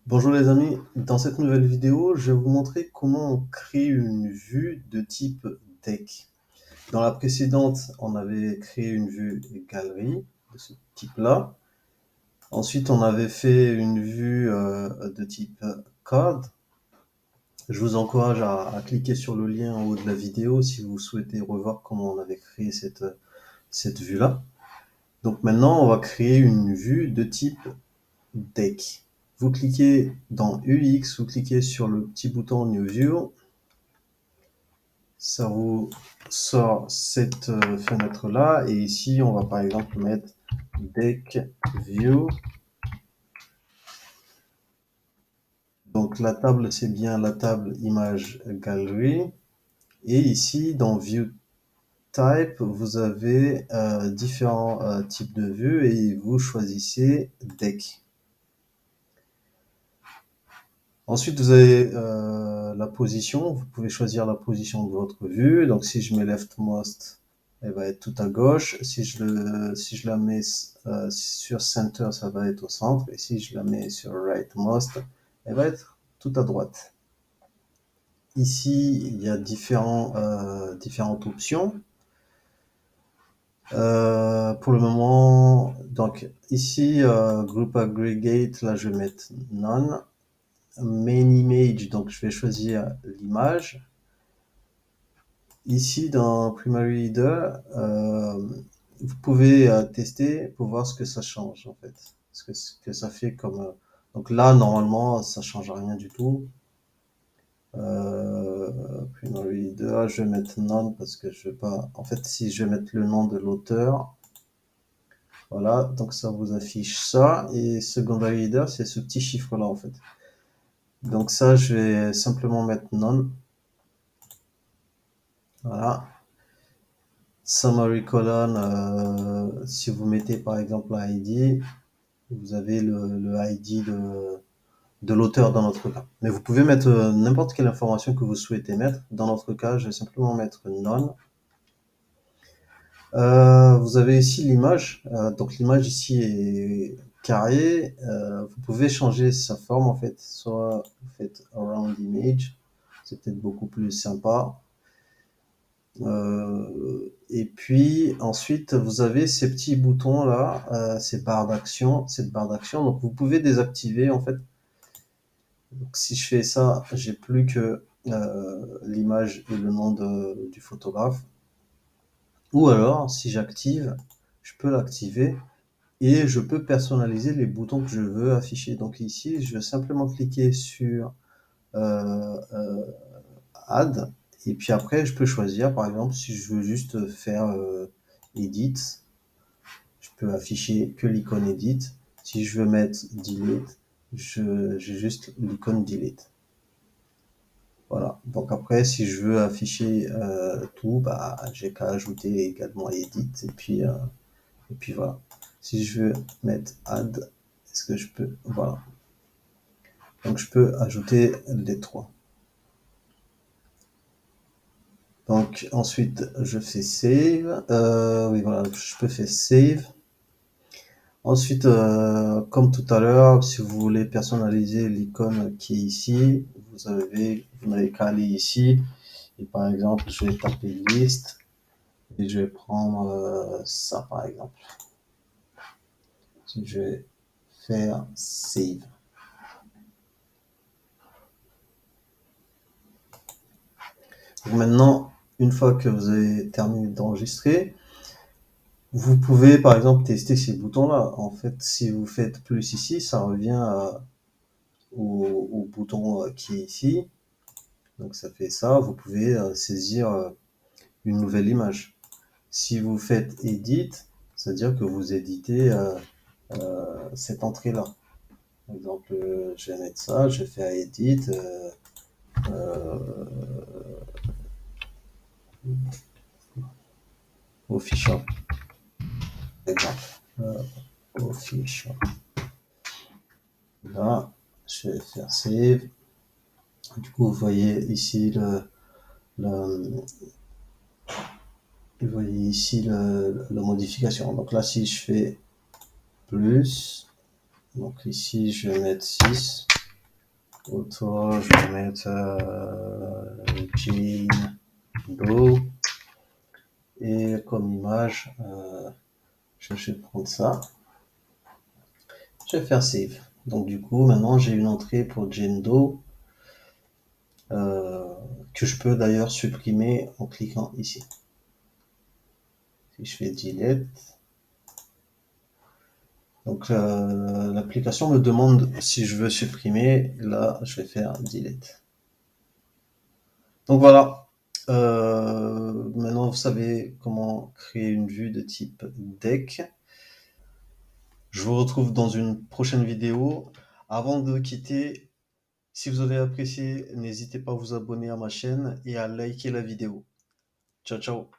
Bonjour les amis, dans cette nouvelle vidéo, je vais vous montrer comment on crée une vue de type deck. Dans la précédente, on avait créé une vue galerie de ce type-là. Ensuite, on avait fait une vue de type card. Je vous encourage à cliquer sur le lien en haut de la vidéo si vous souhaitez revoir comment on avait créé cette vue-là. Donc maintenant, on va créer une vue de type deck. Vous cliquez dans UX, vous cliquez sur le petit bouton New View. Ça vous sort cette fenêtre-là. Et ici, on va par exemple mettre Deck View. Donc la table, c'est bien la table image galerie. Et ici, dans View Type, vous avez différents types de vues et vous choisissez Deck. Ensuite, vous avez la position. Vous pouvez choisir la position de votre vue. Donc, si je mets leftmost, elle va être tout à gauche. Si je la mets sur center, ça va être au centre. Et si je la mets sur rightmost, elle va être tout à droite. Ici, il y a différentes options. Pour le moment, donc ici, Group Aggregate, là je vais mettre None. Main image, donc je vais choisir l'image. Ici dans Primary Reader, vous pouvez tester pour voir ce que ça change en fait, ce que ça fait comme. Donc là normalement ça change rien du tout. Primary Reader, je vais mettre none parce que je vais pas. En fait, si je vais mettre le nom de l'auteur, voilà, donc ça vous affiche ça. Et Secondary Reader, c'est ce petit chiffre là en fait. Donc ça, je vais simplement mettre none. Voilà. Summary colon, si vous mettez par exemple l'ID, vous avez le ID de l'auteur dans notre cas. Mais vous pouvez mettre n'importe quelle information que vous souhaitez mettre. Dans notre cas, je vais simplement mettre none. Vous avez ici l'image. Donc l'image ici est carrée. Vous pouvez changer sa forme en fait. Soit vous faites around image, c'est peut-être beaucoup plus sympa. Et puis ensuite, vous avez ces petits boutons là, cette barre d'action. Donc vous pouvez désactiver en fait. Donc si je fais ça, j'ai plus que l'image et le nom du photographe. Ou alors, si j'active, je peux l'activer et je peux personnaliser les boutons que je veux afficher. Donc ici, je vais simplement cliquer sur Add. Et puis après, je peux choisir, par exemple, si je veux juste faire Edit, je peux afficher que l'icône Edit. Si je veux mettre Delete, j'ai juste l'icône Delete. Voilà. Donc après, si je veux afficher tout, bah, j'ai qu'à ajouter également Edit. Et puis voilà. Si je veux mettre Add, est-ce que je peux... Voilà. Donc je peux ajouter les trois. Donc ensuite je fais save. Oui voilà, je peux faire save. Ensuite, comme tout à l'heure, si vous voulez personnaliser l'icône qui est ici, vous n'avez qu'à aller ici. Et par exemple, je vais taper liste et je vais prendre ça par exemple. Je vais faire save. Donc maintenant, une fois que vous avez terminé d'enregistrer, vous pouvez par exemple tester ces boutons-là. En fait, si vous faites plus ici, ça revient au bouton qui est ici. Donc ça fait ça. Vous pouvez saisir une nouvelle image. Si vous faites Edit, c'est-à-dire que vous éditez cette entrée-là. Par exemple, je vais mettre ça, je vais faire Edit. Official. Exemple. Official. Là, je vais faire Save. Du coup, vous voyez ici vous voyez ici la modification. Donc là, si je fais plus, donc ici, je vais mettre 6. photo, je vais mettre Jane et comme image, je vais prendre ça. Je vais faire save. Donc du coup, maintenant j'ai une entrée pour Jane Doe que je peux d'ailleurs supprimer en cliquant ici. Si je fais delete, donc l'application me demande si je veux supprimer. Là, je vais faire delete. Donc voilà. Maintenant, vous savez comment créer une vue de type deck. Je vous retrouve dans une prochaine vidéo. Avant de quitter, si vous avez apprécié, n'hésitez pas à vous abonner à ma chaîne et à liker la vidéo. Ciao, ciao.